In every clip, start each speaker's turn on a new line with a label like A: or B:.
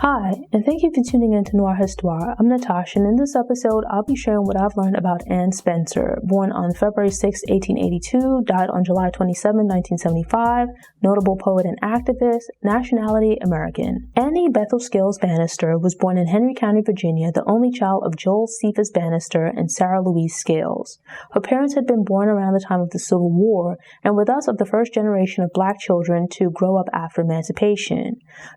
A: Hi, and thank you for tuning in to Noir Histoire. I'm Natasha, and in this episode, I'll be sharing what I've learned about Anne Spencer, born on February 6, 1882, died on July 27, 1975, notable poet and activist, nationality American. Annie Bethel Scales Bannister was born in Henry County, Virginia, the only child of Joel Cephas Bannister and Sarah Louise Scales. Her parents had been born around the time of the Civil War and were thus of the first generation of black children to grow up after emancipation.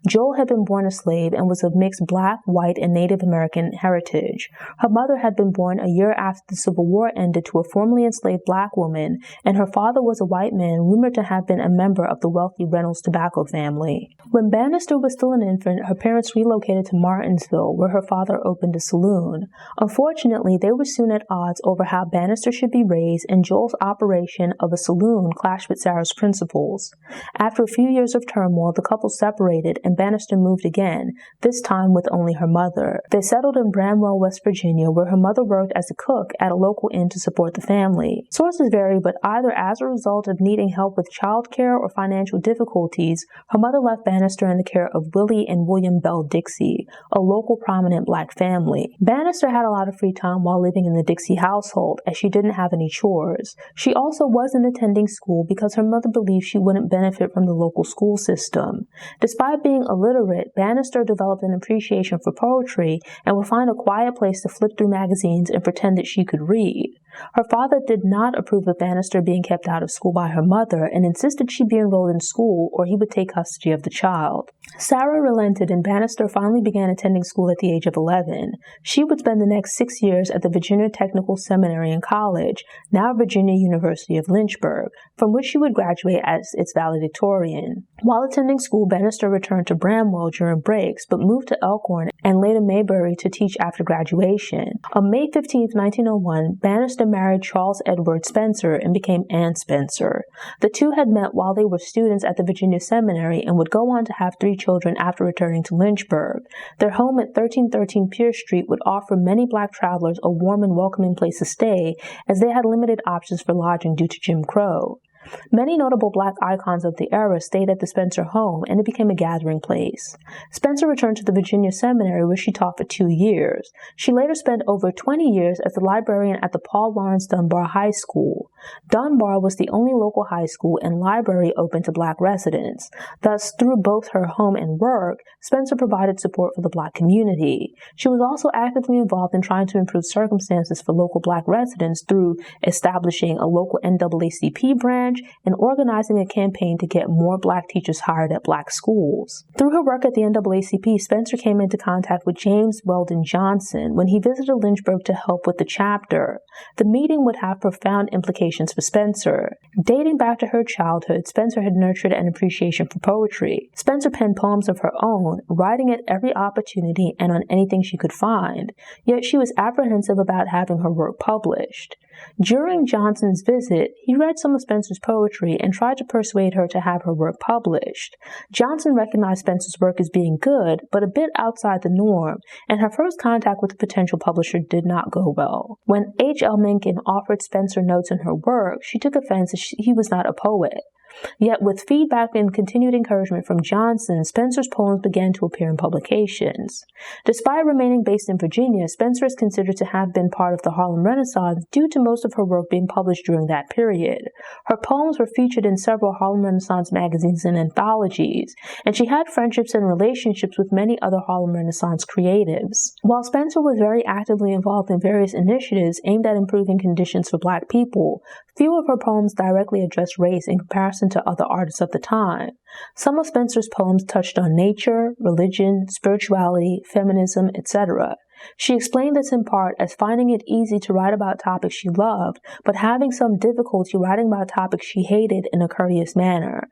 A: Joel had been born a slave and was of mixed black, white, and Native American heritage. Her mother had been born a year after the Civil War ended to a formerly enslaved black woman, and her father was a white man rumored to have been a member of the wealthy Reynolds tobacco family. When Bannister was still an infant, her parents relocated to Martinsville, where her father opened a saloon. Unfortunately, they were soon at odds over how Bannister should be raised, and Joel's operation of a saloon clashed with Sarah's principles. After a few years of turmoil, the couple separated, and Bannister moved again, this time with only her mother. They settled in Bramwell, West Virginia, where her mother worked as a cook at a local inn to support the family. Sources vary, but either as a result of needing help with childcare or financial difficulties, her mother left Bannister in the care of Willie and William Bell Dixie, a local prominent black family. Bannister had a lot of free time while living in the Dixie household, as she didn't have any chores. She also wasn't attending school because her mother believed she wouldn't benefit from the local school system. Despite being illiterate, Bannister developed an appreciation for poetry and would find a quiet place to flip through magazines and pretend that she could read. Her father did not approve of Bannister being kept out of school by her mother and insisted she be enrolled in school or he would take custody of the child. Sarah relented and Bannister finally began attending school at the age of 11. She would spend the next 6 years at the Virginia Technical Seminary and College, now Virginia University of Lynchburg, from which she would graduate as its valedictorian. While attending school, Bannister returned to Bramwell during breaks, but moved to Elkhorn and later Maybury to teach after graduation. On May 15, 1901, Bannister married Charles Edward Spencer and became Anne Spencer. The two had met while they were students at the Virginia Seminary and would go on to have 3 children after returning to Lynchburg. Their home at 1313 Pierce Street would offer many black travelers a warm and welcoming place to stay, as they had limited options for lodging due to Jim Crow. Many notable black icons of the era stayed at the Spencer home, and it became a gathering place. Spencer returned to the Virginia Seminary, where she taught for 2 years. She later spent over 20 years as the librarian at the Paul Laurence Dunbar High School. Dunbar was the only local high school and library open to black residents. Thus, through both her home and work, Spencer provided support for the black community. She was also actively involved in trying to improve circumstances for local black residents through establishing a local NAACP branch and organizing a campaign to get more black teachers hired at black schools. Through her work at the NAACP, Spencer came into contact with James Weldon Johnson when he visited Lynchburg to help with the chapter. The meeting would have profound implications for Spencer. Dating back to her childhood, Spencer had nurtured an appreciation for poetry. Spencer penned poems of her own, writing at every opportunity and on anything she could find, yet she was apprehensive about having her work published. During Johnson's visit, he read some of Spencer's poetry and tried to persuade her to have her work published. Johnson recognized Spencer's work as being good, but a bit outside the norm, and her first contact with the potential publisher did not go well. When H.L. Mencken offered Spencer notes in her work, she took offense as he was not a poet. Yet with feedback and continued encouragement from Johnson, Spencer's poems began to appear in publications. Despite remaining based in Virginia, Spencer is considered to have been part of the Harlem Renaissance due to most of her work being published during that period. Her poems were featured in several Harlem Renaissance magazines and anthologies, and she had friendships and relationships with many other Harlem Renaissance creatives. While Spencer was very actively involved in various initiatives aimed at improving conditions for black people, few of her poems directly addressed race in comparison to other artists of the time. Some of Spencer's poems touched on nature, religion, spirituality, feminism, etc. She explained this in part as finding it easy to write about topics she loved, but having some difficulty writing about topics she hated in a courteous manner.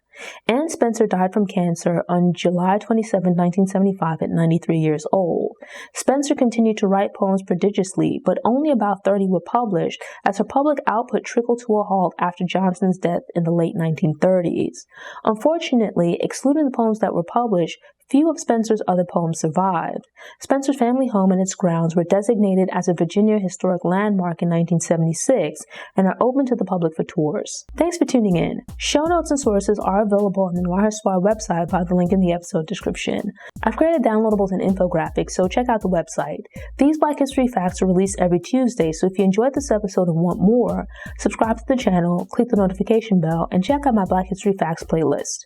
A: Anne Spencer died from cancer on July 27, 1975 at 93 years old. Spencer continued to write poems prodigiously, but only about 30 were published as her public output trickled to a halt after Johnson's death in the late 1930s. Unfortunately, excluding the poems that were published, few of Spencer's other poems survived. Spencer's family home and its grounds were designated as a Virginia Historic Landmark in 1976 and are open to the public for tours. Thanks for tuning in. Show notes and sources are available on the Noir Histoire website via the link in the episode description. I've created downloadables and infographics, so check out the website. These Black History Facts are released every Tuesday, so if you enjoyed this episode and want more, subscribe to the channel, click the notification bell, and check out my Black History Facts playlist.